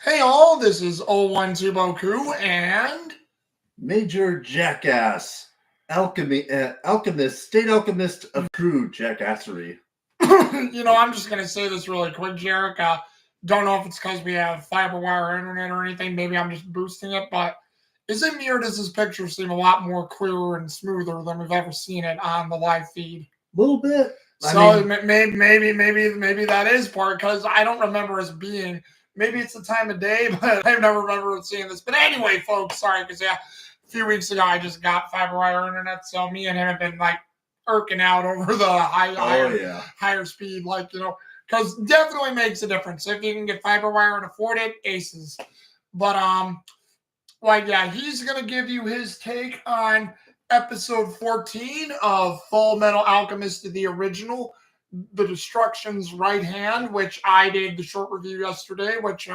Hey all, this is 012 and Major Jackass, Alchemist, State Alchemist of True Jackassery. I'm just gonna say this really quick, Jherick. Don't know if it's because we have fiberwire internet or anything. Maybe I'm just boosting it, but is it me or does this picture seem a lot more clearer and smoother than we've ever seen it on the live feed? A little bit. So maybe that is part because I don't remember us being. Maybe it's the time of day, but I never remember seeing this. But anyway, folks, sorry because a few weeks ago I just got fiberwire internet, so me and him have been like irking out over the higher speed, because definitely makes a difference if you can get fiberwire and afford it. Aces, but he's gonna give you his take on episode 14 of Fullmetal Alchemist, the original, The Destruction's Right Hand, which I did the short review yesterday, which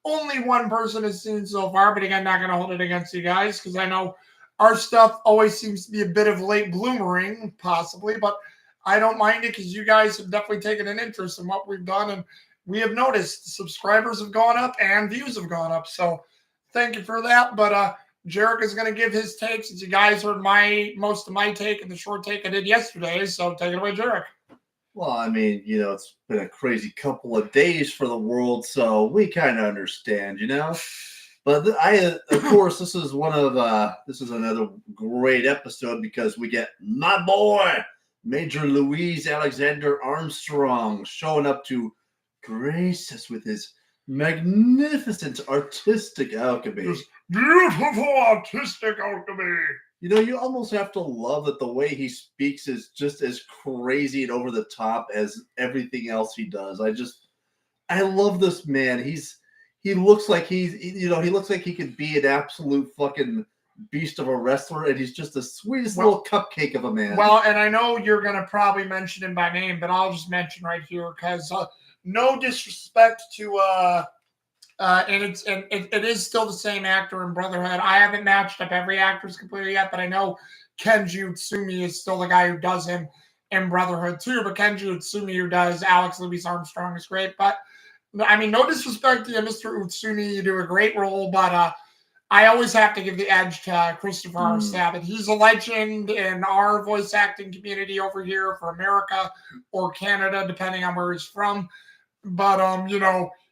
only one person has seen so far. But again, not gonna hold it against you guys because I know our stuff always seems to be a bit of late bloomering, possibly, but I don't mind it because you guys have definitely taken an interest in what we've done, and we have noticed subscribers have gone up and views have gone up. So thank you for that. But Jherick is going to give his take since you guys heard most of my take and the short take I did yesterday. So take it away, Jherick. Well, it's been a crazy couple of days for the world, so we kind of understand, But of course, this is another great episode because we get my boy, Major Louise Alexander Armstrong, showing up to grace us with his magnificent artistic alchemy. This beautiful artistic alchemy. You almost have to love that the way he speaks is just as crazy and over the top as everything else he does. I love this man. He looks like he looks like he could be an absolute fucking beast of a wrestler, and he's just the sweetest little cupcake of a man. Well, and I know you're gonna probably mention him by name, but I'll just mention right here because no disrespect to and it is still the same actor in Brotherhood. I haven't matched up every actor's completely yet, but I know Kenji Utsumi is still the guy who does him in Brotherhood too. But Kenji Utsumi, who does Alex Louis Armstrong, is great. But I mean, no disrespect to you, Mr. Utsumi, you do a great role, but I always have to give the edge to Christopher R. Sabat. He's a legend in our voice acting community over here for America or Canada, depending on where he's from. But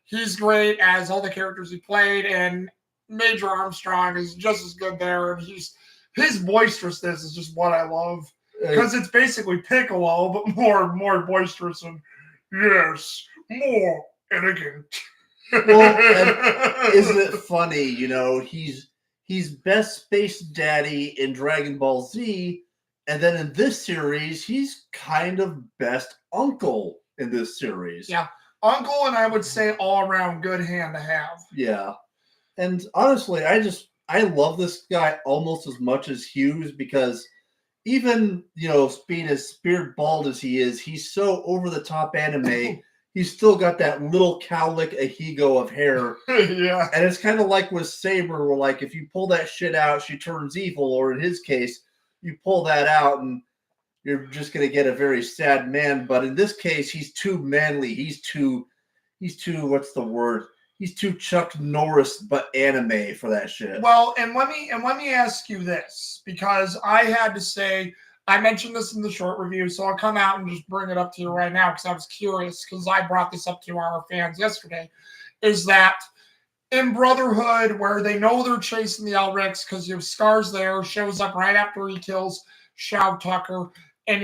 he's great as all the characters he played, and Major Armstrong is just as good there. And his boisterousness is just what I love because it's basically Piccolo, but more boisterous and yes, more elegant. Well, isn't it funny? He's best space daddy in Dragon Ball Z, and then in this series, he's kind of best uncle in this series. Yeah. Uncle, and I would say all around good hand to have. Yeah. And honestly, I love this guy almost as much as Hughes because even, being as speared bald as he is, he's so over the top anime. He's still got that little cowlick ahigo of hair. Yeah. And it's kind of like with Saber, where like if you pull that shit out, she turns evil, or in his case, you pull that out and you're just going to get a very sad man. But in this case, he's too manly. He's too, what's the word? He's too Chuck Norris, but anime for that shit. Well, and let me ask you this, because I had to say, I mentioned this in the short review, so I'll come out and just bring it up to you right now because I was curious, because I brought this up to our fans yesterday, is that in Brotherhood, where they know they're chasing the Elrics, because you have Scars there, shows up right after he kills Shao Tucker, and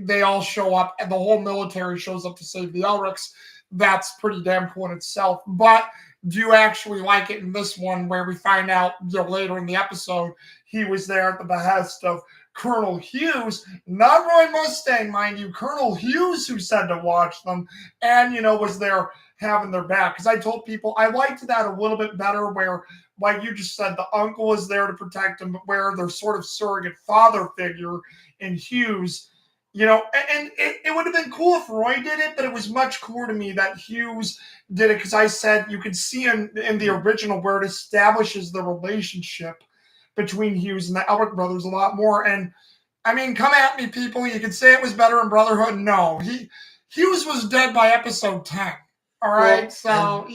they all show up, and the whole military shows up to save the Elrics. That's pretty damn cool in itself. But do you actually like it in this one, where we find out later in the episode he was there at the behest of Colonel Hughes, not Roy Mustang, mind you, Colonel Hughes, who said to watch them, and was there having their back? Because I told people I liked that a little bit better, where, like you just said, the uncle was there to protect him, but where their sort of surrogate father figure in Hughes, and it would have been cool if Roy did it, but it was much cooler to me that Hughes did it, because I said you could see in the original where it establishes the relationship between Hughes and the Elric brothers a lot more. And I mean, come at me, people. You could say it was better in Brotherhood. No, Hughes was dead by episode 10. All right, no.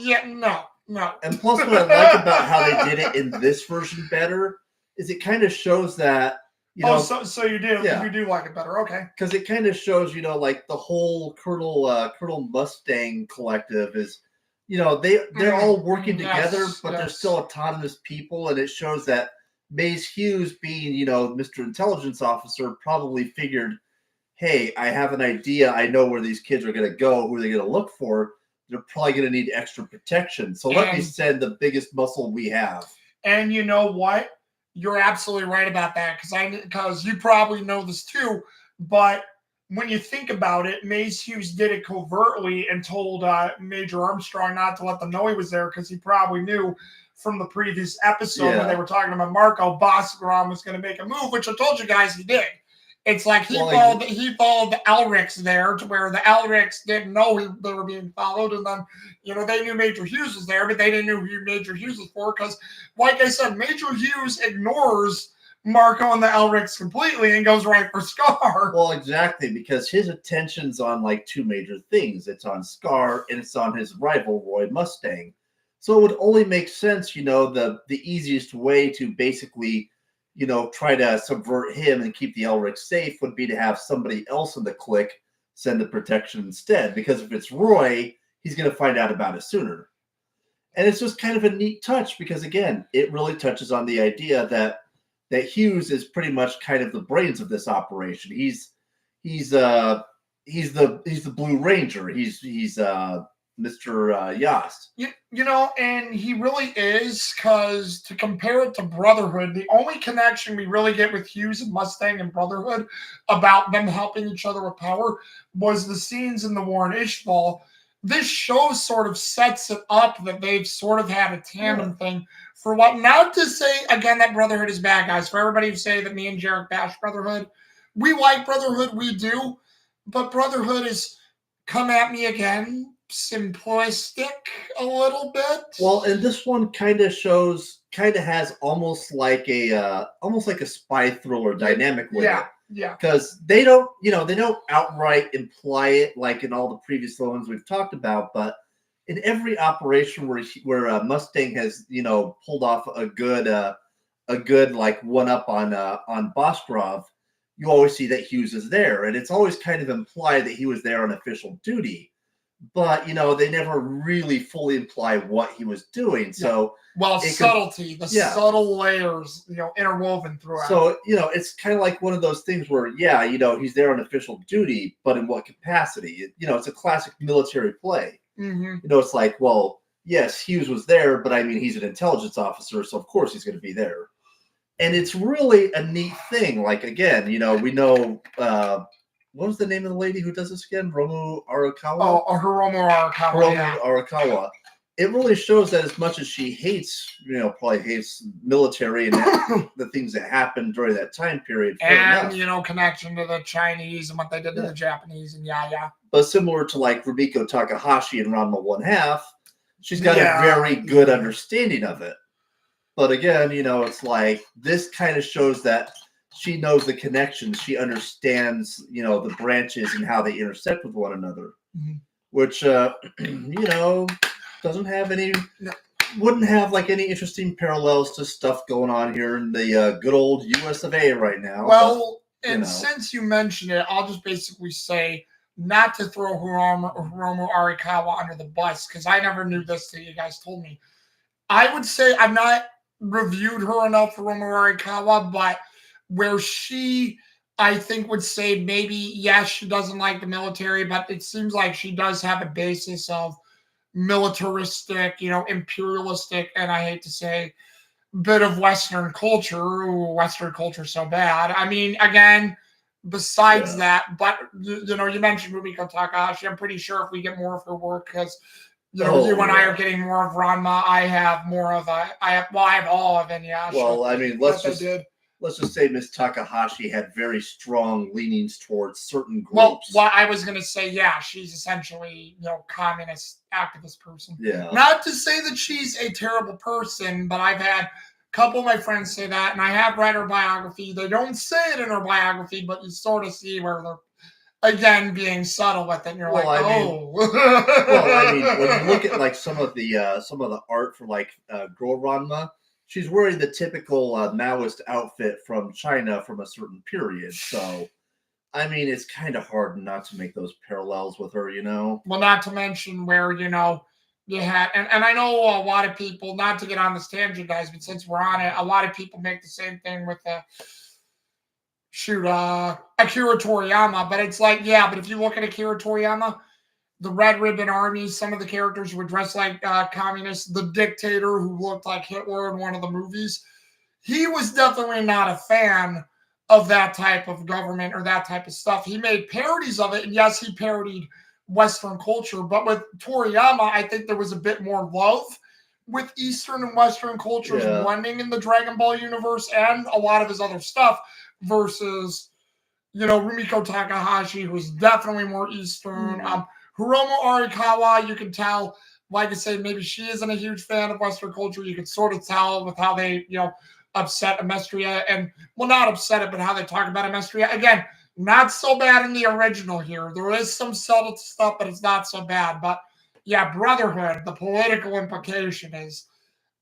No. And plus, what I like about how they did it in this version better is it kind of shows that, so you do, you do like it better, okay? Because it kind of shows, like the whole Colonel Mustang collective is, they're all working together, but they're still autonomous people, and it shows that Mace Hughes, being Mr. Intelligence Officer, probably figured, hey, I have an idea. I know where these kids are going to go. Who are they going to look for? They're probably going to need extra protection. So let me send the biggest muscle we have. And you know what? You're absolutely right about that, because you probably know this too. But when you think about it, Mace Hughes did it covertly and told Major Armstrong not to let them know he was there, because he probably knew from the previous episode when they were talking about Marco, Bosgrom was going to make a move, which I told you guys he did. It's like he followed the Elricks there, to where the Elricks didn't know they were being followed, and then they knew Major Hughes was there, but they didn't know who Major Hughes was for, because, like I said, Major Hughes ignores Marco and the Elricks completely and goes right for Scar. Well, exactly, because his attention's on like two major things. It's on Scar and it's on his rival Roy Mustang. So it would only make sense, the easiest way to basically try to subvert him and keep the Elric safe would be to have somebody else in the clique send the protection instead. Because if it's Roy, he's going to find out about it sooner. And it's just kind of a neat touch because, again, it really touches on the idea that Hughes is pretty much kind of the brains of this operation. He's the Blue Ranger. He's Mr. Yost. And he really is, because to compare it to Brotherhood, the only connection we really get with Hughes and Mustang and Brotherhood about them helping each other with power was the scenes in the War in Ishval. This show sort of sets it up that they've sort of had a tandem thing. For what, not to say, again, that Brotherhood is bad, guys. For everybody who say that me and Jherick bash Brotherhood, we like Brotherhood, we do. But Brotherhood is, come at me again, simplistic a little bit. Well, and this one kind of has almost like a spy thriller dynamic with it. Yeah. Because they don't outright imply it like in all the previous ones we've talked about, but in every operation where Mustang has pulled off a good like one up on Bosgrov, you always see that Hughes is there, and it's always kind of implied that he was there on official duty. But they never really fully imply what he was doing. So subtlety, subtle layers, interwoven throughout. So it's kind of like one of those things where he's there on official duty, but in what capacity? It's a classic military play. Mm-hmm. It's like, well, yes, Hughes was there, but I mean, he's an intelligence officer, so of course he's going to be there. And it's really a neat thing. Like, again, we know. What was the name of the lady who does this again? Hiromu Arakawa? Oh, Hiromu Arakawa. Arakawa. It really shows that as much as she hates, probably hates military and the things that happened during that time period. And, connection to the Chinese and what they did to the Japanese and But similar to like Rumiko Takahashi in Ranma 1/2, she's got a very good understanding of it. But again, it's like this kind of shows that she knows the connections. She understands, the branches and how they intersect with one another, which, doesn't have wouldn't have like any interesting parallels to stuff going on here in the good old US of A right now. Well, since you mentioned it, I'll just basically say not to throw Hiromu Arakawa under the bus, because I never knew this till you guys told me. I would say I've not reviewed her enough, Hiromu Arakawa, but where she, I think, would say maybe, yes, she doesn't like the military, but it seems like she does have a basis of militaristic, imperialistic, and I hate to say, bit of Western culture. Ooh, Western culture so bad. I mean, again, besides that, but, you mentioned Rumiko Takahashi. I'm pretty sure if we get more of her work, because you and I are getting more of Ranma, I have more of I have all of Inuyasha. Well, I mean, let's just say Miss Takahashi had very strong leanings towards certain groups. Well, I was going to say, she's essentially, communist activist person. Yeah. Not to say that she's a terrible person, but I've had a couple of my friends say that, and I have read her biography. They don't say it in her biography, but you sort of see where they're, again being subtle with it. And you're Well, like, I mean, oh. well, I mean, when you look at like some of the art for like Girl Ranma, she's wearing the typical Maoist outfit from China from a certain period. So, I mean, it's kind of hard not to make those parallels with her, you know? Well, not to mention where, you had, and I know a lot of people, not to get on this tangent, guys, but since we're on it, a lot of people make the same thing with Akira Toriyama. But it's like, yeah, but if you look at Akira Toriyama, the Red Ribbon Army, some of the characters were dressed like communists, the dictator who looked like Hitler in one of the movies, he was definitely not a fan of that type of government or that type of stuff. He made parodies of it, and yes, he parodied Western culture, but with Toriyama, I think there was a bit more love with Eastern and Western cultures Yeah. blending in the Dragon Ball universe and a lot of his other stuff versus, Rumiko Takahashi, who's definitely more Eastern. Hiromu Arikawa, you can tell, like I say, maybe she isn't a huge fan of Western culture. You can sort of tell with how they, upset Amestria and, well, not upset it, but how they talk about Amestria. Again, not so bad in the original here. There is some subtle stuff, but it's not so bad. But yeah, Brotherhood, the political implication is,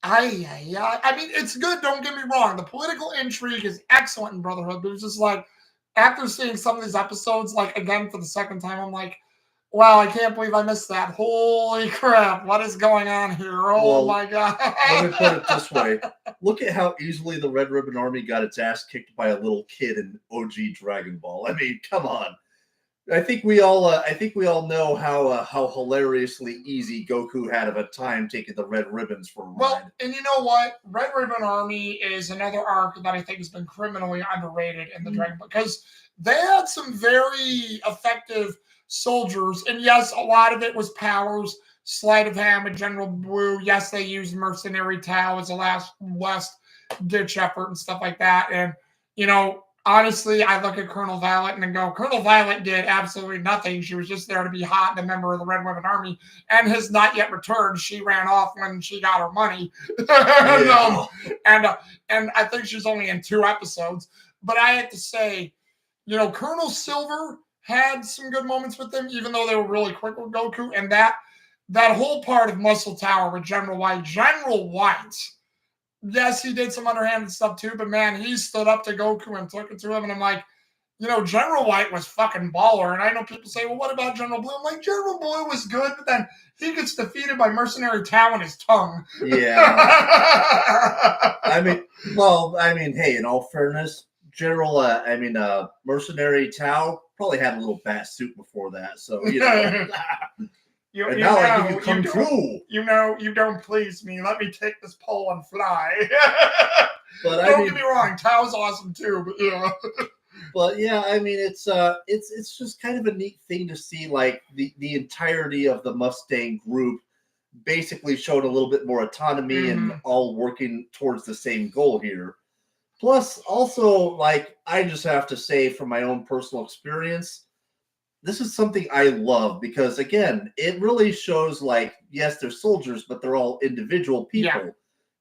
I mean, it's good. Don't get me wrong. The political intrigue is excellent in Brotherhood, but it's just like, after seeing some of these episodes, like again for the second time, I'm like, wow, I can't believe I missed that. Holy crap, what is going on here? Oh Well, my god. let me put it this way. Look at how easily the Red Ribbon Army got its ass kicked by a little kid in OG Dragon Ball. I mean, come on. I think we all know how hilariously easy Goku had of a time taking the red ribbons for a ride. Well, and you know what? Red Ribbon Army is another arc that I think has been criminally underrated in the Dragon Ball because they had some very effective soldiers. And yes, a lot of it was powers, sleight of hand with General Blue. Yes, they used Mercenary Tao as a last ditch effort and stuff like that. And, honestly, I look at Colonel Violet and go, Colonel Violet did absolutely nothing. She was just there to be hot and a member of the Red Ribbon Army and has not yet returned. She ran off when she got her money. Yeah. And I think she's only in 2 episodes. But I have to say, Colonel Silver had some good moments with them, even though they were really quick with Goku. And that whole part of Muscle Tower with General White, yes, he did some underhanded stuff too, but man, he stood up to Goku and took it to him. And I'm like, General White was fucking baller. And I know people say, well, what about General Blue? I'm like, General Blue was good, but then he gets defeated by Mercenary Tao in his tongue. Yeah. I mean, hey, in all fairness, Mercenary Tao probably had a little bat suit before that. So, and now I give you Kung Fu. You don't please me. Let me take this pole and fly. But don't get me wrong, Tao's awesome too, but yeah. But yeah, I mean, it's just kind of a neat thing to see, like the entirety of the Mustang group basically showed a little bit more autonomy and all working towards the same goal here. Plus, also, like, I just have to say from my own personal experience, this is something I love because, again, it really shows, like, yes, they're soldiers, but they're all individual people.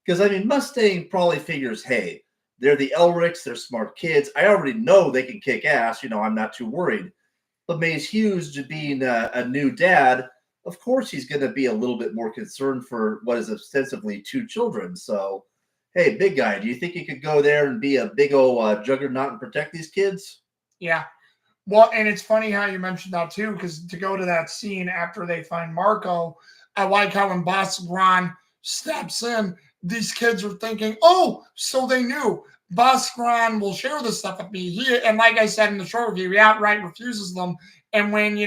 Because, I mean, Mustang probably figures, hey, they're the Elrics, they're smart kids. I already know they can kick ass. I'm not too worried. But Mace Hughes, being a new dad, of course he's going to be a little bit more concerned for what is ostensibly 2 children. So, hey, big guy, do you think you could go there and be a big old juggernaut and protect these kids? Yeah. Well, and it's funny how you mentioned that too, because to go to that scene after they find Marco, I like how when Boss Gran steps in, these kids are thinking, oh, so they knew. Boss Gran will share this stuff with me. And like I said in the short review, he outright refuses them. And when,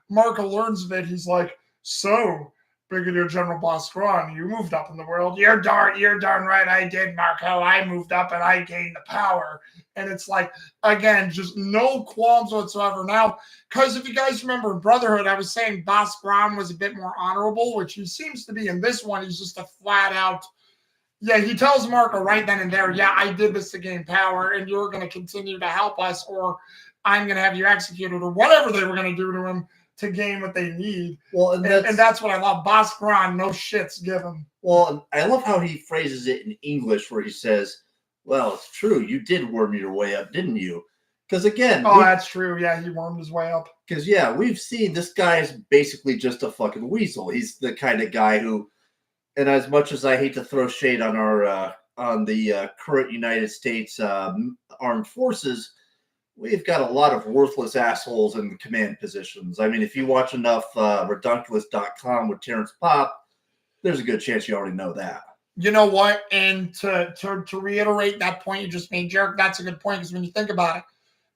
Marco learns of it, he's like, so, Brigadier General Boss Gran, you moved up in the world. You're darn right I did, Marco. I moved up and I gained the power. And it's like, again, just no qualms whatsoever. Now, because if you guys remember in Brotherhood, I was saying Boss Gran was a bit more honorable, which he seems to be in this one. He's just a flat out, yeah, he tells Marco right then and there, yeah, I did this to gain power, and you're going to continue to help us, or I'm going to have you executed, or whatever they were going to do to him to gain what they need. Well, and that's what I love. Boss Gran, no shits given. Well, I love how he phrases it in English where he says, well, it's true. You did worm your way up, didn't you? Because again, oh, that's true. Yeah, he wormed his way up. Because we've seen this guy is basically just a fucking weasel. He's the kind of guy who, and as much as I hate to throw shade on the current United States armed forces, we've got a lot of worthless assholes in the command positions. I mean, if you watch enough Redunculous.com with Terrence Popp, there's a good chance you already know that. You know what? And to reiterate that point you just made, Jherick, that's a good point, because when you think about it,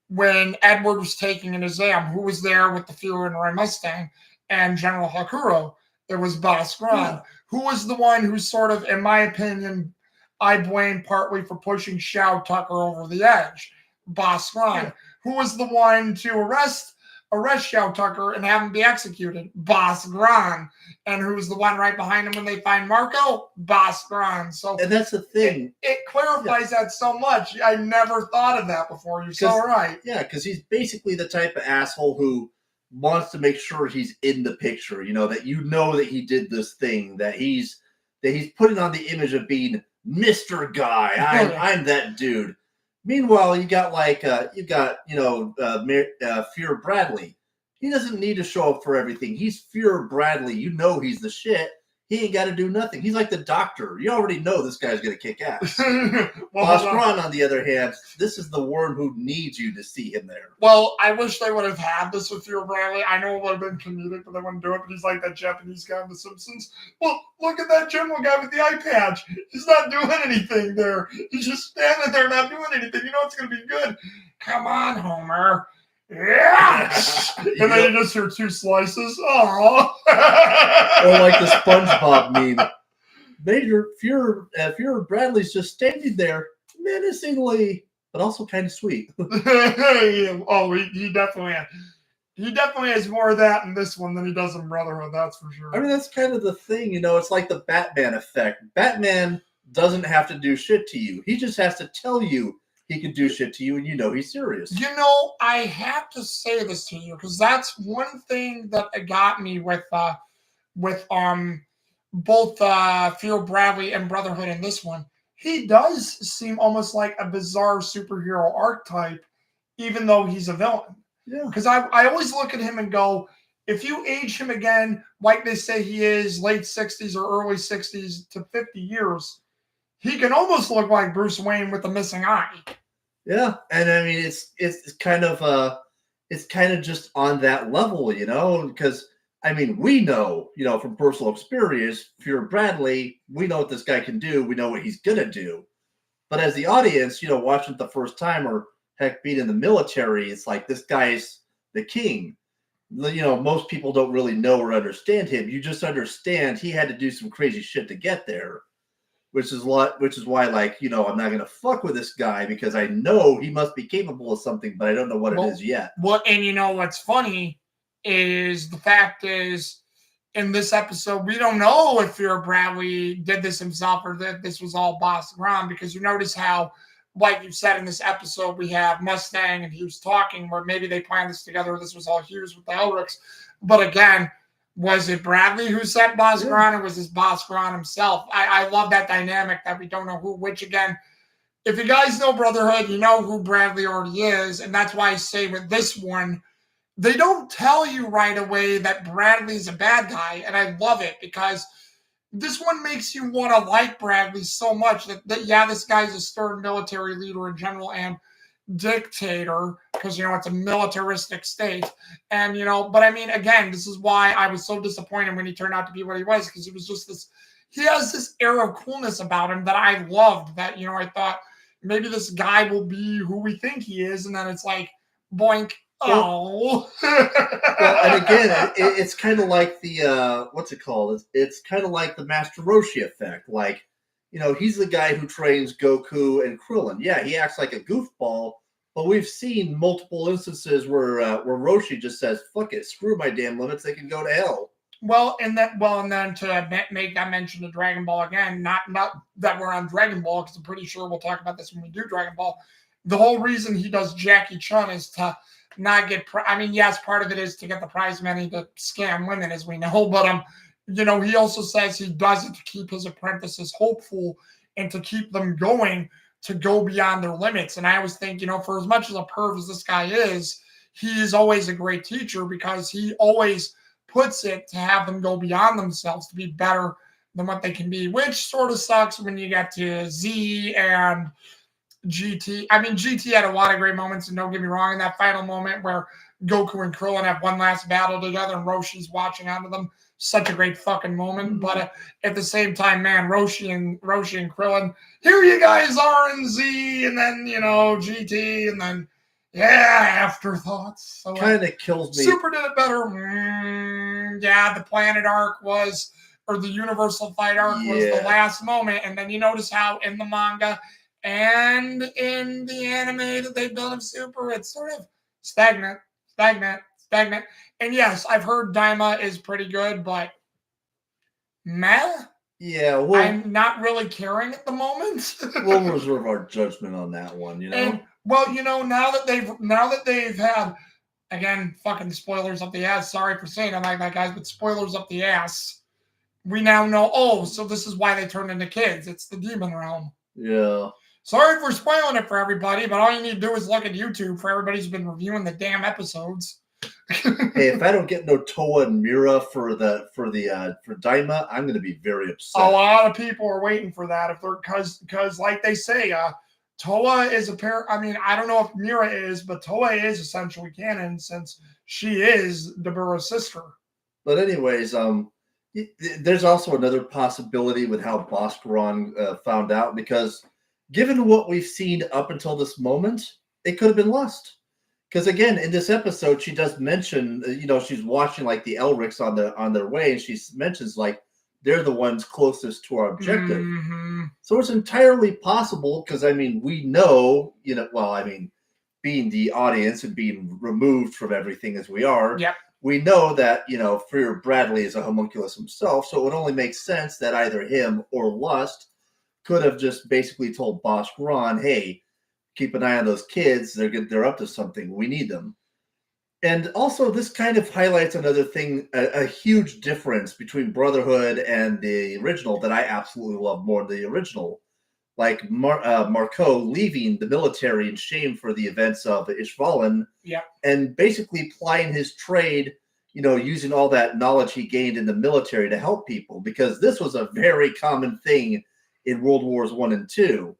when Edward was taking an exam, who was there with the Fuhrer and Roy Mustang and General Hakuro? There was Boss Gron. Yeah. Who was the one who sort of, in my opinion, I blame partly for pushing Shao Tucker over the edge? Boss Gron. Yeah. Who was the one to arrest Shao Tucker and have him be executed? Boss Gron. And who's the one right behind him when they find Marco? Boss Gron. So, and that's the thing. It clarifies that so much. I never thought of that before. You're so right. Yeah, because he's basically the type of asshole who wants to make sure he's in the picture. That that he did this thing, that he's putting on the image of being Mr. Guy. I'm that dude. Meanwhile, you got Fuhrer Bradley. He doesn't need to show up for everything. He's Fuhrer Bradley. He's the shit. He ain't got to do nothing. He's like the doctor. You already know this guy's going to kick ass. Boss Gron, on the other hand, this is the worm who needs you to see him there. Well, I wish they would have had this with Fuhrer Bradley. I know it would have been comedic, but they wouldn't do it. But he's like that Japanese guy in The Simpsons. Well, look at that general guy with the eye patch. He's not doing anything there. He's just standing there not doing anything. You know it's going to be good. Come on, Homer. Yes! And then you just hear 2 slices. Oh. Or like the SpongeBob meme. Major Fuhrer Bradley's just standing there menacingly, but also kind of sweet. Oh, he definitely has more of that in this one than he does in Brotherhood, that's for sure. I mean, that's kind of the thing, it's like the Batman effect. Batman doesn't have to do shit to you. He just has to tell you he can do shit to you, and he's serious. I have to say this to you, because that's one thing that got me with both Fuhrer Bradley and Brotherhood in this one. He does seem almost like a bizarre superhero archetype, even though he's a villain. Yeah. Because I always look at him and go, if you age him again, like they say he is late 60s or early 60s to 50 years, he can almost look like Bruce Wayne with the missing eye. Yeah, and I mean it's kind of just on that level, because I mean we know, from personal experience, Fuhrer Bradley, we know what this guy can do, we know what he's gonna do. But as the audience, watching it the first time, or heck, being in the military, it's like this guy's the king. Most people don't really know or understand him. You just understand he had to do some crazy shit to get there. Which is why, I'm not going to fuck with this guy, because I know he must be capable of something, but I don't know what it is yet. Well, and what's funny is the fact is, in this episode, we don't know if Fuhrer Bradley did this himself or that this was all Boss Gron, because you notice how, like you said in this episode, we have Mustang and Hughes talking, where maybe they planned this together. This was all Hughes with the Jhericks. But again, was it Bradley who set Boss Gron, or was this Boss Gron himself? I love that dynamic that we don't know who, which again, if you guys know Brotherhood, you know who Bradley already is. And that's why I say with this one, they don't tell you right away that Bradley's a bad guy. And I love it, because this one makes you want to like Bradley so much that this guy's a stern military leader in general and dictator, because it's a militaristic state, and but I mean, again, this is why I was so disappointed when he turned out to be what he was, because he was just he has this air of coolness about him that I loved, that I thought maybe this guy will be who we think he is, and then it's like boink. Oh. Well, and again, it's kind of like the what's it called? It's kind of like the Master Roshi effect. Like, he's the guy who trains Goku and Krillin. Yeah, he acts like a goofball, but we've seen multiple instances where Roshi just says, "Fuck it, screw my damn limits. They can go to hell." And then to make that mention of Dragon Ball again, not that we're on Dragon Ball, because I'm pretty sure we'll talk about this when we do Dragon Ball. The whole reason he does Jackie Chun is to not get. Yes, part of it is to get the prize money to scam women, as we know, but he also says he does it to keep his apprentices hopeful and to keep them going, to go beyond their limits. And I always think, for as much as a perv as this guy is, he is always a great teacher because he always puts it to have them go beyond themselves to be better than what they can be, which sort of sucks when you get to Z and GT. I mean, GT had a lot of great moments, and don't get me wrong, in that final moment where Goku and Krillin have one last battle together and Roshi's watching onto them, such a great fucking moment. Mhm. But at the same time, man, Roshi and Krillin, here you guys are in Z, and then GT, and then afterthoughts. So Kind of kills me. Super did it better. Yeah, the Planet arc was, or the Universal Fight arc was the last moment, and then you notice how in the manga and in the anime that they've done of Super, it's sort of stagnant. And yes, I've heard Daima is pretty good, but meh. Yeah, well, I'm not really caring at the moment. We'll reserve our judgment on that one, And well, now that they've had, again, fucking spoilers up the ass. Sorry for saying it like that, guys, but spoilers up the ass. We now know. Oh, so this is why they turned into kids. It's the demon realm. Yeah. Sorry for spoiling it for everybody, but all you need to do is look at YouTube for everybody who's been reviewing the damn episodes. Hey, if I don't get no Toa and Mira for Daima, I'm going to be very upset. A lot of people are waiting for that if they're because like they say, Toa is a pair. I mean, I don't know if Mira is, but Toa is essentially canon since she is Dabura's sister. But anyways, there's also another possibility with how Bhaskaran found out, because given what we've seen up until this moment, it could have been lust. Because again, in this episode, she does mention, she's watching like the Elrics on their way, and she mentions like they're the ones closest to our objective. Mm-hmm. So it's entirely possible, because I mean, we know, being the audience and being removed from everything as we are, yep. We know that, Freer Bradley is a homunculus himself, so it would only make sense that either him or Lust could have just basically told Bhaskaran, hey, keep an eye on those kids. They're up to something. We need them. And also, this kind of highlights another thing, a huge difference between Brotherhood and the original that I absolutely love more than the original. Like Marco leaving the military in shame for the events of Ishvalan, and basically plying his trade, using all that knowledge he gained in the military to help people, because this was a very common thing in World Wars I and II.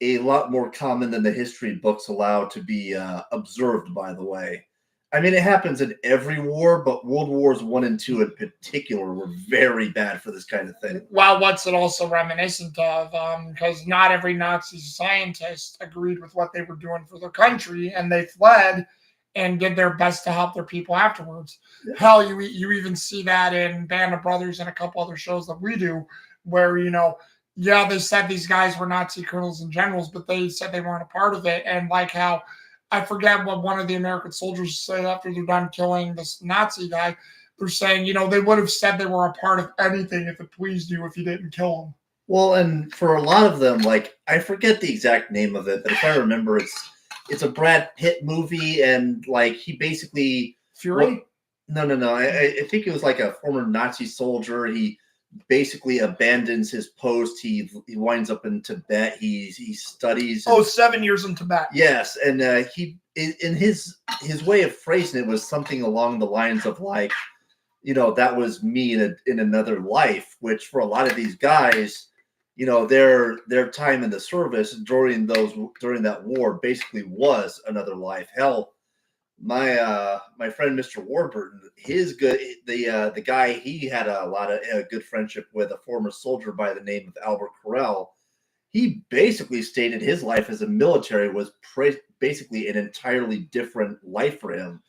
A lot more common than the history books allow to be observed, by the way. I mean, it happens in every war, but World Wars I and II in particular were very bad for this kind of thing. Well, what's it also reminiscent of? Because not every Nazi scientist agreed with what they were doing for their country, and they fled and did their best to help their people afterwards. Yeah. Hell, you even see that in Band of Brothers and a couple other shows that we do, where, they said these guys were Nazi colonels and generals, but they said they weren't a part of it. And like how, I forget what one of the American soldiers said after they're done killing this Nazi guy. They're saying, they would have said they were a part of anything if it pleased you if you didn't kill them. Well, and for a lot of them, like, I forget the exact name of it, but if I remember, it's a Brad Pitt movie, and like he basically Fury? No. I think it was like a former Nazi soldier. He basically abandons his post. He winds up in Tibet. He studies. 7 years in Tibet. Yes, and he, in his way of phrasing it, was something along the lines of like, that was me in another life. Which for a lot of these guys, their time in the service during that war basically was another life. Hell, my friend Mr. Warburton, the guy he had a lot of good friendship with, a former soldier by the name of Albert Carell. He basically stated his life as a military was basically an entirely different life for him.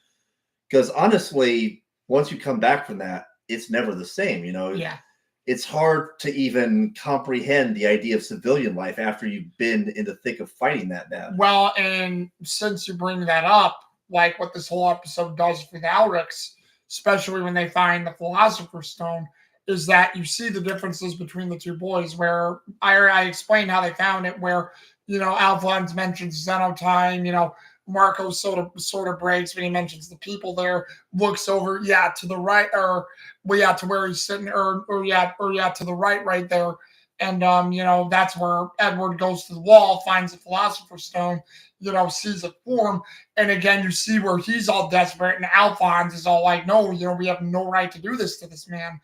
Because honestly, once you come back from that, it's never the same. Yeah. It's hard to even comprehend the idea of civilian life after you've been in the thick of fighting that bad. Well, and since you bring that up, like what this whole episode does for the Elrics, especially when they find the Philosopher's Stone, is that you see the differences between the two boys, where I explained how they found it, where, Alphonse mentions Xenotime, Marco sort of breaks when he mentions the people there, looks over, to the right, to where he's sitting, or to the right there, And that's where Edward goes to the wall, finds the Philosopher's Stone, sees it form. And again, you see where he's all desperate, and Alphonse is all like, no, we have no right to do this to this man.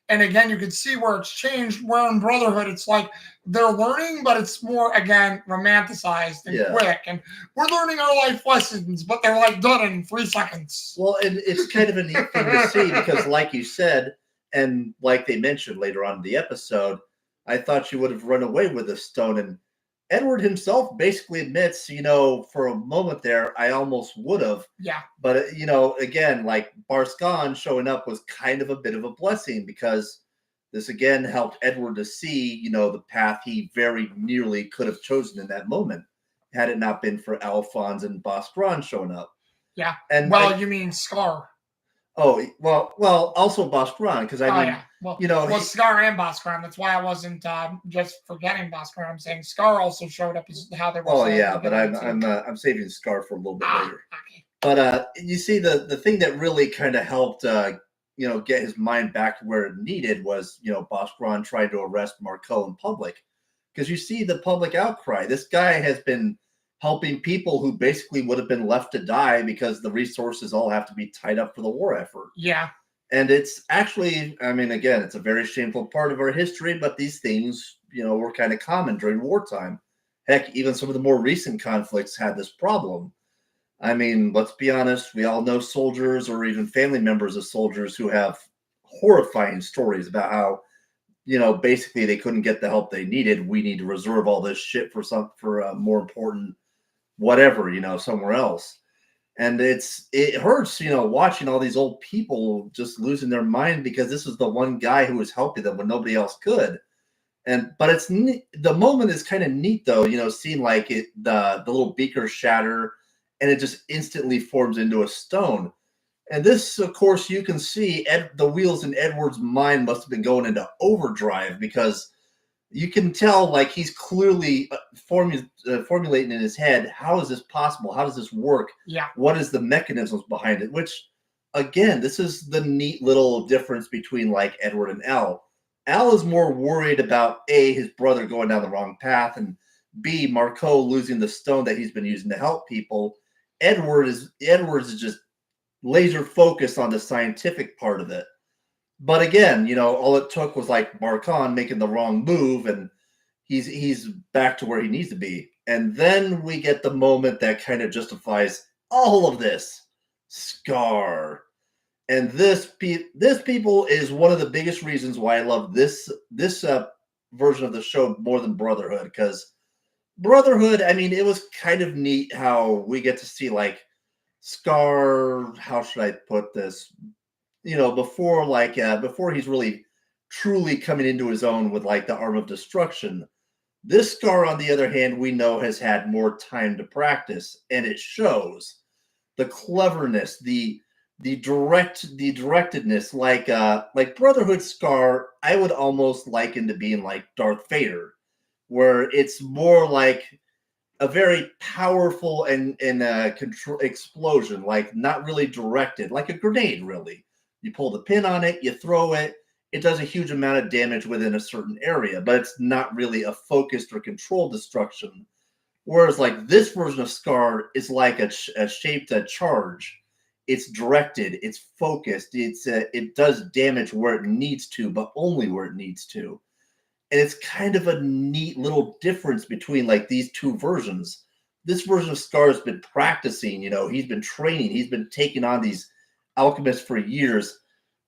And again, you can see where it's changed, where in Brotherhood, it's like they're learning, but it's more, again, romanticized and quick. And we're learning our life lessons, but they're like done in 3 seconds. Well, and it's kind of a neat thing to see because, like you said, and like they mentioned later on in the episode, I thought you would have run away with the stone. And Edward himself basically admits, for a moment there, I almost would have. Yeah. But, again, like Barskan showing up was kind of a bit of a blessing because this, again, helped Edward to see, the path he very nearly could have chosen in that moment had it not been for Alphonse and Baskran showing up. Yeah. And you mean Scar. Oh, well, also Baskran, because Scar and Baskran. That's why I wasn't just forgetting Baskran. I'm saying Scar also showed up as how they were. Oh yeah, but I'm saving Scar for a little bit later. Okay. But you see, the thing that really kind of helped get his mind back to where it needed was Baskran tried to arrest Marco in public, because you see the public outcry. This guy has been helping people who basically would have been left to die because the resources all have to be tied up for the war effort. Yeah. And it's actually, again, it's a very shameful part of our history, but these things, were kind of common during wartime. Heck, even some of the more recent conflicts had this problem. Let's be honest, we all know soldiers or even family members of soldiers who have horrifying stories about how, basically they couldn't get the help they needed. We need to reserve all this shit for more important whatever, somewhere else. And it hurts, watching all these old people just losing their mind because this is the one guy who was helping them when nobody else could. But it's the moment is kind of neat though, seeing like the little beaker shatter and it just instantly forms into a stone. And this, of course, you can see the wheels in Edward's mind must have been going into overdrive because you can tell like he's clearly formulating in his head, how is this possible? How does this work? Yeah. What is the mechanisms behind it? Which, again, this is the neat little difference between like Edward and Al. Al is more worried about A, his brother going down the wrong path, and B, Marco losing the stone that he's been using to help people. Edwards is just laser focused on the scientific part of it. But again, all it took was like Marcon making the wrong move and he's back to where he needs to be. And then we get the moment that kind of justifies all of this. Scar. And this people is one of the biggest reasons why I love this version of the show more than Brotherhood, because Brotherhood, it was kind of neat how we get to see like Scar, how should I put this? Before he's really truly coming into his own with like the arm of destruction. This Scar, on the other hand, we know has had more time to practice, and it shows the cleverness, the directedness, like Brotherhood Scar, I would almost liken to being like Darth Vader, where it's more like a very powerful and control explosion, like not really directed, like a grenade, really. You pull the pin on it, you throw it, it does a huge amount of damage within a certain area, but it's not really a focused or controlled destruction. Whereas like this version of Scar is like a shaped charge. It's directed, it's focused, it does damage where it needs to, but only where it needs to. And it's kind of a neat little difference between like these two versions. This version of Scar has been practicing, he's been training, he's been taking on these alchemists for years.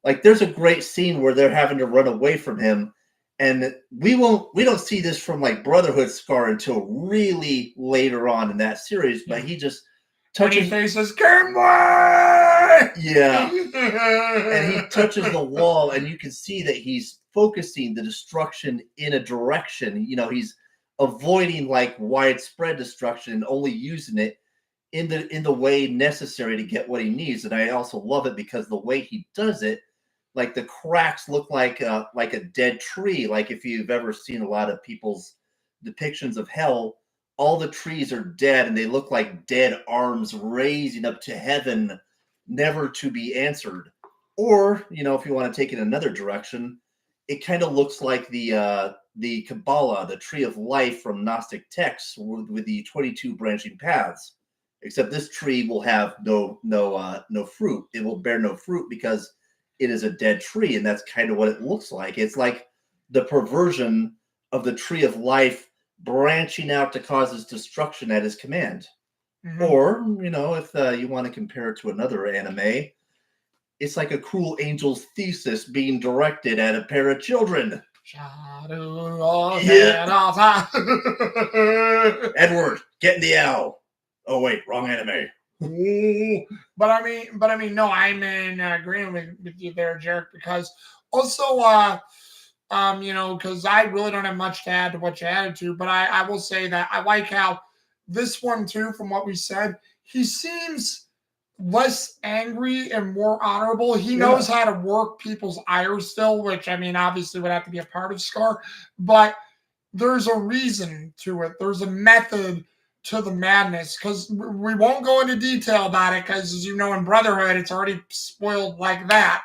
Like there's a great scene where they're having to run away from him, and we don't see this from like Brotherhood Scar until really later on in that series, but he just touches. When he faces Game Boy! Yeah. And he touches the wall, and you can see that he's focusing the destruction in a direction. He's avoiding like widespread destruction and only using it in the way necessary to get what he needs. And I also love it because the way he does it, like the cracks look like a dead tree. Like if you've ever seen a lot of people's depictions of hell, all the trees are dead and they look like dead arms raising up to heaven, never to be answered. Or, if you want to take it another direction, it kind of looks like the the Kabbalah, the tree of life from Gnostic texts with the 22 branching paths. Except this tree will have no fruit. It will bear no fruit because it is a dead tree, and that's kind of what it looks like. It's like the perversion of the tree of life branching out to cause its destruction at his command. Mhm. Or, if you want to compare it to another anime, it's like a cruel angel's thesis being directed at a pair of children. Yeah. Edward, get in the owl. Oh wait, wrong anime. Ooh. But I mean, no, I'm in agreement with you there, Jherick, because also, because I really don't have much to add to what you added to, but I will say that I like how this one too, from what we said, he seems less angry and more honorable. He knows how to work people's ire still, which I mean, obviously would have to be a part of Scar, but there's a reason to it. There's a method to the madness, because we won't go into detail about it, because as you know, in Brotherhood, it's already spoiled like that.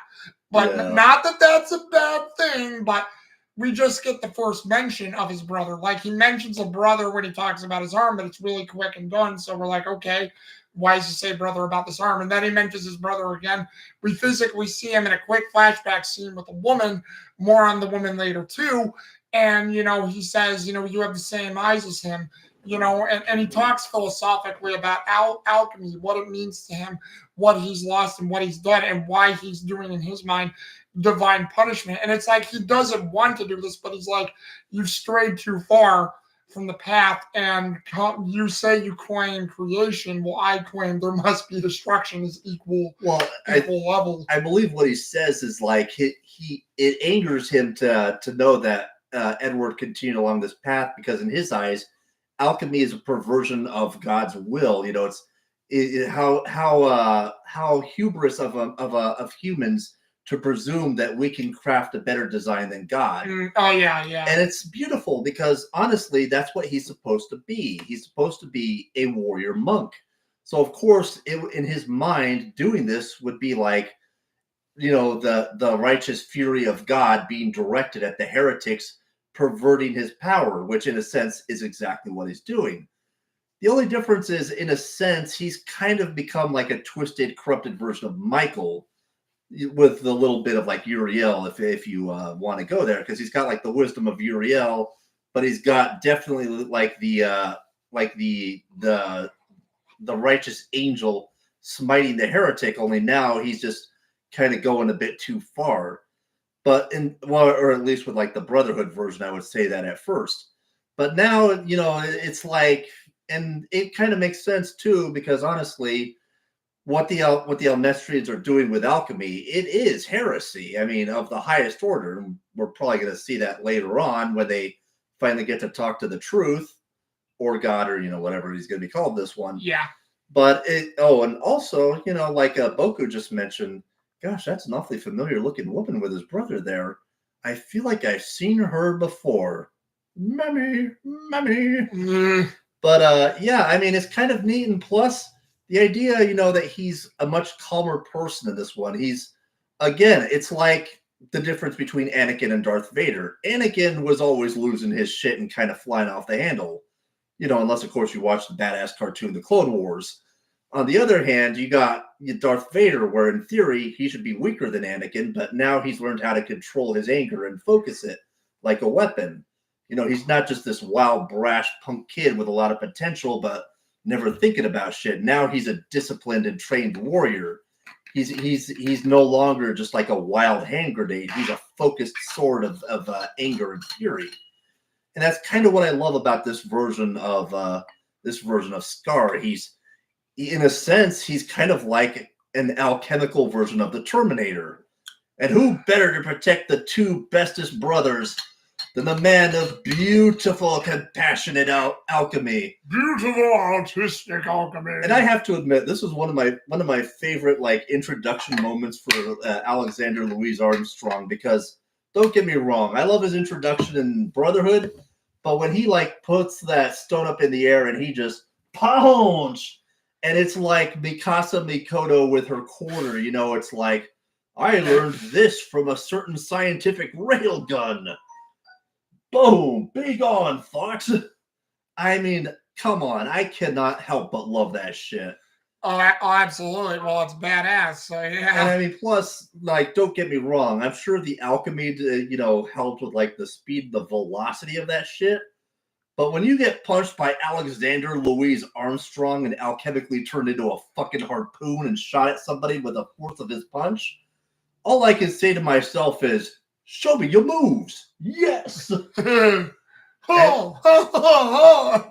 But not that that's a bad thing, but we just get the first mention of his brother. Like, he mentions a brother when he talks about his arm, but it's really quick and done. So we're like, okay, why does he say brother about this arm? And then he mentions his brother again. We physically see him in a quick flashback scene with a woman, more on the woman later too. And, he says, you have the same eyes as him, and he talks philosophically about alchemy, what it means to him, what he's lost and what he's done, and why he's doing, in his mind, divine punishment. And it's like he doesn't want to do this, but he's like, you've strayed too far from the path, and you say you claim creation. Well, I claim there must be destruction as equal level. I believe what he says is like it angers him to know that Edward continued along this path, because in his eyes, alchemy is a perversion of God's will. How hubris of humans to presume that we can craft a better design than God. Oh yeah. And it's beautiful, because honestly, that's what he's supposed to be. He's supposed to be a warrior monk. So of course, in his mind, doing this would be like, the righteous fury of God being directed at the heretics, perverting his power, which in a sense is exactly what he's doing. The only difference is, in a sense, he's kind of become like a twisted, corrupted version of Michael, with the little bit of like Uriel, if you want to go there, because he's got like the wisdom of Uriel, but he's got definitely like the righteous angel smiting the heretic. Only now he's just kind of going a bit too far. But or at least with like the Brotherhood version, I would say that at first. But now, it's like, and it kind of makes sense too, because honestly, what the Almestrians are doing with alchemy, it is heresy. I mean, of the highest order. We're probably going to see that later on when they finally get to talk to the truth, or God, or whatever he's going to be called this one. Yeah. But and also, like Boku just mentioned, gosh, that's an awfully familiar looking woman with his brother there. I feel like I've seen her before. Mammy. But yeah, I mean, it's kind of neat. And plus, the idea, that he's a much calmer person in this one. It's like the difference between Anakin and Darth Vader. Anakin was always losing his shit and kind of flying off the handle, unless, of course, you watch the badass cartoon, The Clone Wars. On the other hand, you got Darth Vader, where in theory he should be weaker than Anakin, but now he's learned how to control his anger and focus it like a weapon. He's not just this wild, brash punk kid with a lot of potential, but never thinking about shit. Now he's a disciplined and trained warrior. He's no longer just like a wild hand grenade. He's a focused sword of anger and fury. And that's kind of what I love about this version of Scar. In a sense, he's kind of like an alchemical version of the Terminator. And who better to protect the two bestest brothers than the man of beautiful, compassionate alchemy. Beautiful, artistic alchemy. And I have to admit, this was one of my favorite like introduction moments for Alexander Louis Armstrong, because don't get me wrong, I love his introduction in Brotherhood, but when he like puts that stone up in the air and he just punch, and it's like Mikasa Mikoto with her quarter, it's like, I learned this from a certain scientific railgun. Boom! Be gone, Fox. I mean, come on. I cannot help but love that shit. Oh, absolutely. Well, it's badass. So And yeah. I mean, plus, like, don't get me wrong. I'm sure the alchemy, helped with like the speed, the velocity of that shit. But when you get punched by Alexander Louis Armstrong and alchemically turned into a fucking harpoon and shot at somebody with the force of his punch, all I can say to myself is, "Show me your moves." Yes. Come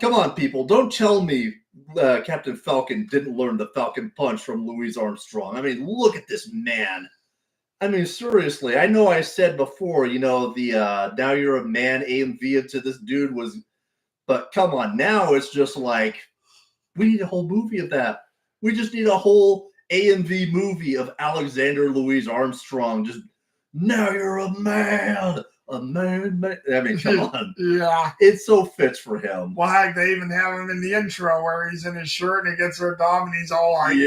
on, people. Don't tell me Captain Falcon didn't learn the Falcon Punch from Louis Armstrong. I mean, look at this man. I mean, seriously. I know I said before, the Now You're a Man AMV into this dude was, but come on. Now it's just like, we need a whole movie of that. We just need a whole AMV movie of Alexander Louis Armstrong. Just, now you're a man. A man. I mean, come on. Yeah. It so fits for him. Well, heck, they even have him in the intro where he's in his shirt and he gets her dom and he's all like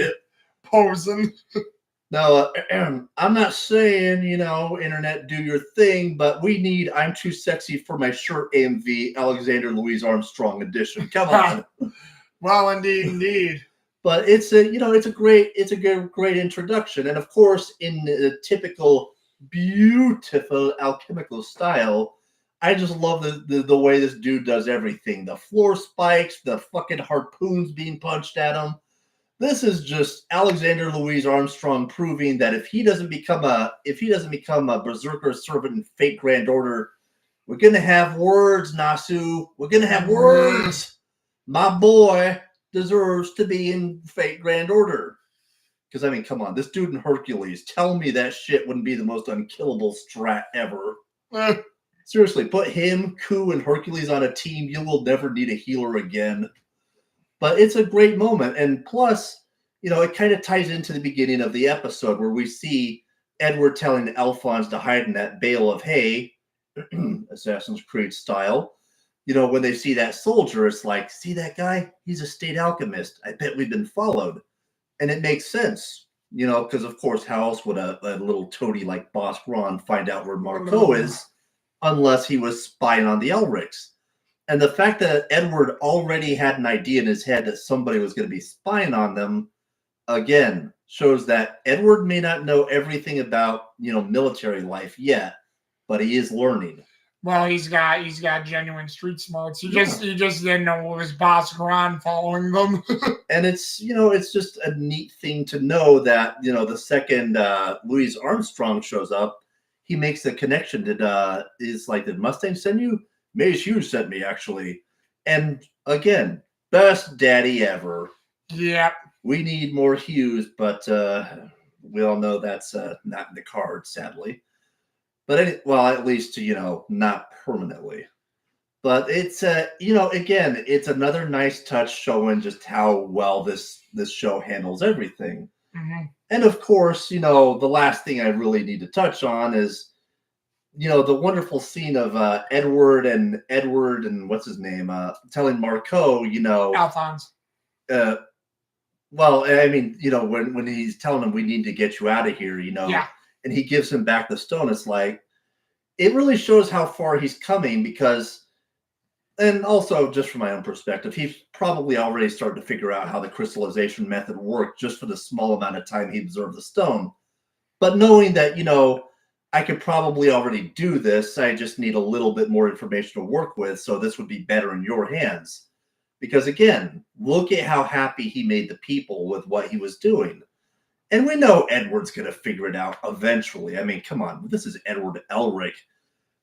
posing. Now, I'm not saying, internet, do your thing, but we need I'm Too Sexy for My Shirt AMV Alexander Louis Armstrong edition. Come on. Well, indeed. But it's a great introduction. And of course, in the typical beautiful alchemical style, I just love the way this dude does everything. The floor spikes, the fucking harpoons being punched at him. This is just Alexander Louis Armstrong proving that if he doesn't become a berserker servant in Fate Grand Order, we're gonna have words, Nasu. We're gonna have words. My boy deserves to be in Fate Grand Order. Because, I mean, come on, this dude in Hercules, tell me that shit wouldn't be the most unkillable strat ever. Seriously, put him, Ku, and Hercules on a team, you will never need a healer again. But it's a great moment. And plus, it kind of ties into the beginning of the episode where we see Edward telling Alphonse to hide in that bale of hay, Assassin's Creed style. When they see that soldier, it's like, see that guy? He's a state alchemist. I bet we've been followed. And it makes sense, because of course, how else would a little toady like Boss Ron find out where Marco is unless he was spying on the Elrics? And the fact that Edward already had an idea in his head that somebody was going to be spying on them, again, shows that Edward may not know everything about, military life yet, but he is learning. Well, he's got genuine street smarts. He just didn't know it was Boss Ron following them. And it's just a neat thing to know that the second Louis Armstrong shows up, he makes the connection. Did Mustang send you? Mace Hughes sent me, actually. And again, best daddy ever. Yep. We need more Hughes, but we all know that's not in the cards, sadly. But at least not permanently. But it's again, it's another nice touch showing just how well this show handles everything. Mm-hmm. And of course, the last thing I really need to touch on is the wonderful scene of Edward and what's his name telling Marco, Alphonse. Well, I mean, when he's telling him we need to get you out of here, Yeah. And he gives him back the stone. It's like, it really shows how far he's coming because, and also just from my own perspective, he's probably already started to figure out how the crystallization method worked just for the small amount of time he observed the stone. But knowing that, I could probably already do this, I just need a little bit more information to work with, so this would be better in your hands. Because again, look at how happy he made the people with what he was doing. And we know Edward's going to figure it out eventually. I mean, come on. This is Edward Elric.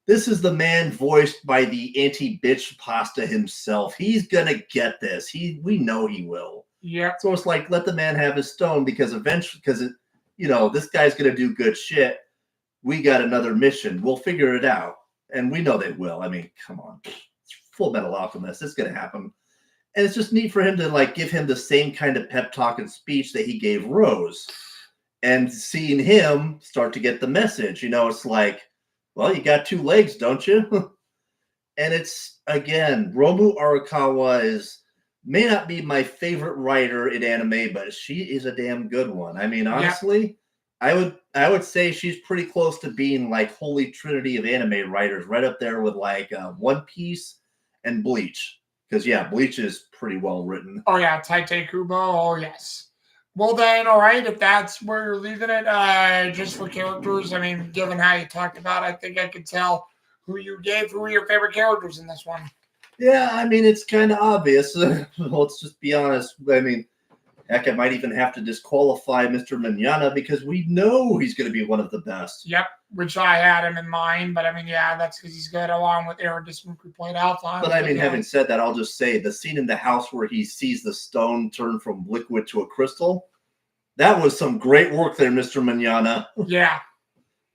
This is the man voiced by the anti-bitch pasta himself. He's going to get this. We know he will. Yeah. So it's like, let the man have his stone because eventually, this guy's going to do good shit. We got another mission. We'll figure it out. And we know they will. I mean, come on. It's Fullmetal Alchemist. It's going to happen. And it's just neat for him to give him the same kind of pep talk and speech that he gave Rose. And seeing him start to get the message, it's like, well, you got two legs, don't you? And it's, again, Romu Arakawa may not be my favorite writer in anime, but she is a damn good one. I mean, honestly, I I would say she's pretty close to being like holy trinity of anime writers, right up there with like One Piece and Bleach. Because yeah, Bleach is pretty well written. Oh yeah, Taite Kubo. Oh yes. Well then, all right. If that's where you're leaving it, just for characters. I mean, given how you talked about, it, I think I could tell who you gave. Who were your favorite characters in this one? Yeah, I mean it's kind of obvious. Let's just be honest. I mean, heck, I might even have to disqualify Mr. Manana because we know he's going to be one of the best. Yep, which I had him in mind, but I mean, yeah, that's because he's good along with Aaron Dismuke, who played Alphonse. But I mean, having said that, I'll just say the scene in the house where he sees the stone turn from liquid to a crystal, that was some great work there, Mr. Manana. Yeah.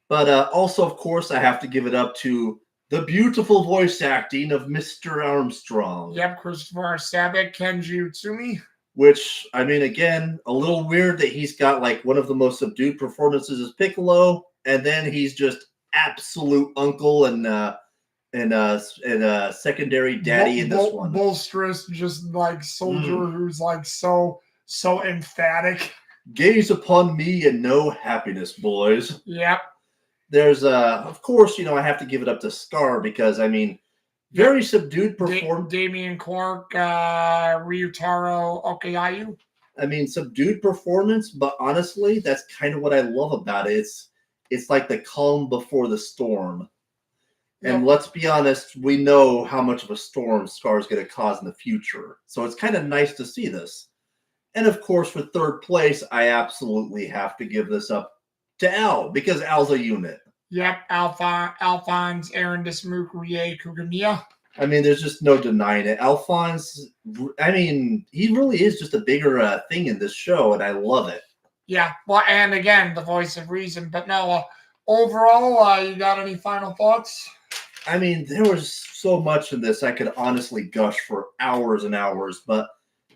But also, of course, I have to give it up to the beautiful voice acting of Mr. Armstrong. Yep, Christopher Sabat, Kenji Utsumi. Which, I mean, again, a little weird that he's got like one of the most subdued performances as Piccolo, and then he's just absolute uncle and secondary daddy in this one. Bolsterous, just like soldier who's like so emphatic. Gaze upon me and no happiness, boys. Yep. There's of course, I have to give it up to Scar because I mean, very subdued performance. Damian Clark, Ryutaro Okayayu. I mean, subdued performance, but honestly, that's kind of what I love about it. It's like the calm before the storm. And let's be honest, we know how much of a storm Scar is going to cause in the future. So it's kind of nice to see this. And of course, for third place, I absolutely have to give this up to Al, because Al's a unit. Yep, Alphonse, Aaron Dismuke, Rie Kugamiya. I mean, there's just no denying it. Alphonse, I mean, he really is just a bigger thing in this show, and I love it. Yeah, well, and again, the voice of reason. But no, overall, you got any final thoughts? I mean, there was so much in this I could honestly gush for hours and hours. But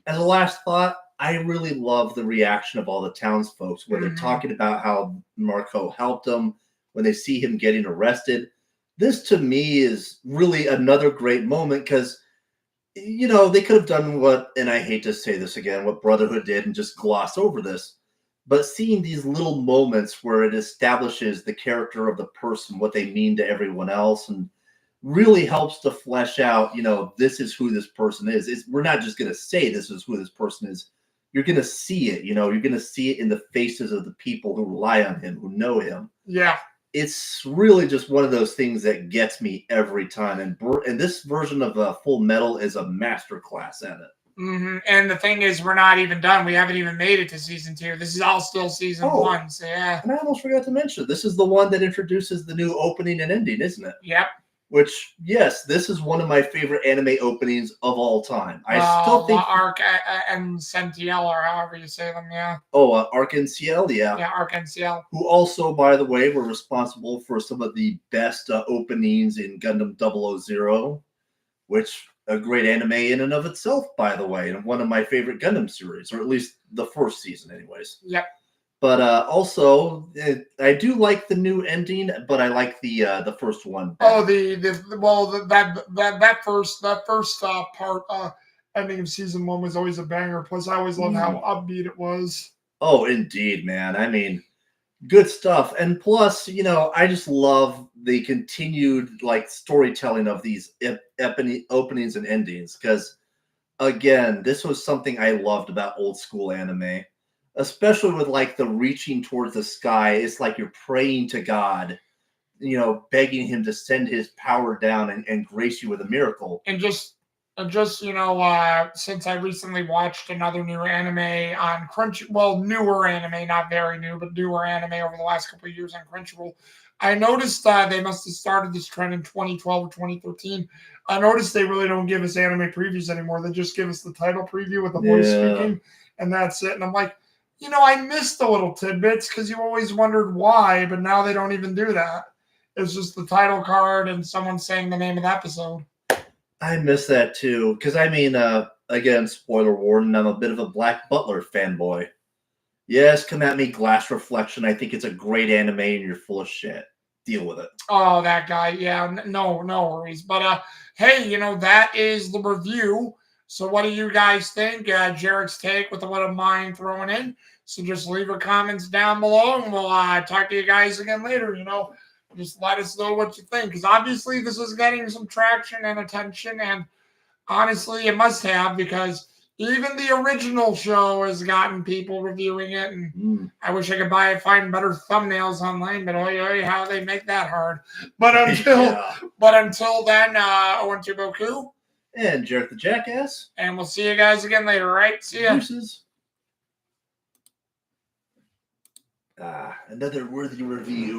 as a last thought, I really love the reaction of all the townsfolk where they're talking about how Marco helped them when they see him getting arrested. This, to me, is really another great moment because, they could have done what, and I hate to say this again, what Brotherhood did and just gloss over this. But seeing these little moments where it establishes the character of the person, what they mean to everyone else, and really helps to flesh out, this is who this person is. We're not just going to say this is who this person is. You're going to see it, you're going to see it in the faces of the people who rely on him, who know him. Yeah. It's really just one of those things that gets me every time. And this version of Fullmetal is a masterclass at it. Mm-hmm. And the thing is, we're not even done. We haven't even made it to season 2. This is all still season 1. So yeah. And I almost forgot to mention, this is the one that introduces the new opening and ending, isn't it? Yep. Which, yes, this is one of my favorite anime openings of all time. I still think Arc and Sentiel, or however you say them, yeah. Oh, Arc and Ciel, yeah. Yeah, Arc and Ciel. Who also, by the way, were responsible for some of the best openings in Gundam 000, which a great anime in and of itself, by the way, and one of my favorite Gundam series, or at least the first season, anyways. Yep. But also, I do like the new ending, but I like the first one better. Oh, that first part ending of season 1 was always a banger. Plus, I always loved how upbeat it was. Oh, indeed, man. I mean, good stuff. And plus, I just love the continued storytelling of these openings and endings because, again, this was something I loved about old school anime. Especially with the reaching towards the sky, it's like you're praying to God, begging him to send his power down and grace you with a miracle. And just since I recently watched another new anime on newer anime, not very new, but newer anime over the last couple of years on Crunchyroll, I noticed they must have started this trend in 2012 or 2013. I noticed they really don't give us anime previews anymore. They just give us the title preview with the voice speaking, and that's it. And I'm like, I missed the little tidbits because you always wondered why, but now they don't even do that. It's just the title card and someone saying the name of the episode. I miss that too, because I mean, again, spoiler warning, I'm a bit of a Black Butler fanboy. Yes, come at me, Glass Reflection. I think it's a great anime and you're full of shit. Deal with it. Oh, that guy. Yeah, no worries. But hey, that is the review So what do you guys think? Jherick's take with a little mind thrown in. So just leave your comments down below, and we'll talk to you guys again later. Just let us know what you think, because obviously this is getting some traction and attention, and honestly, it must have, because even the original show has gotten people reviewing it, and I wish I could find better thumbnails online, but how they make that hard. But until then, Owen Boku. And Jherick the Jackass. And we'll see you guys again later, right? See ya. Deuces. Another worthy review.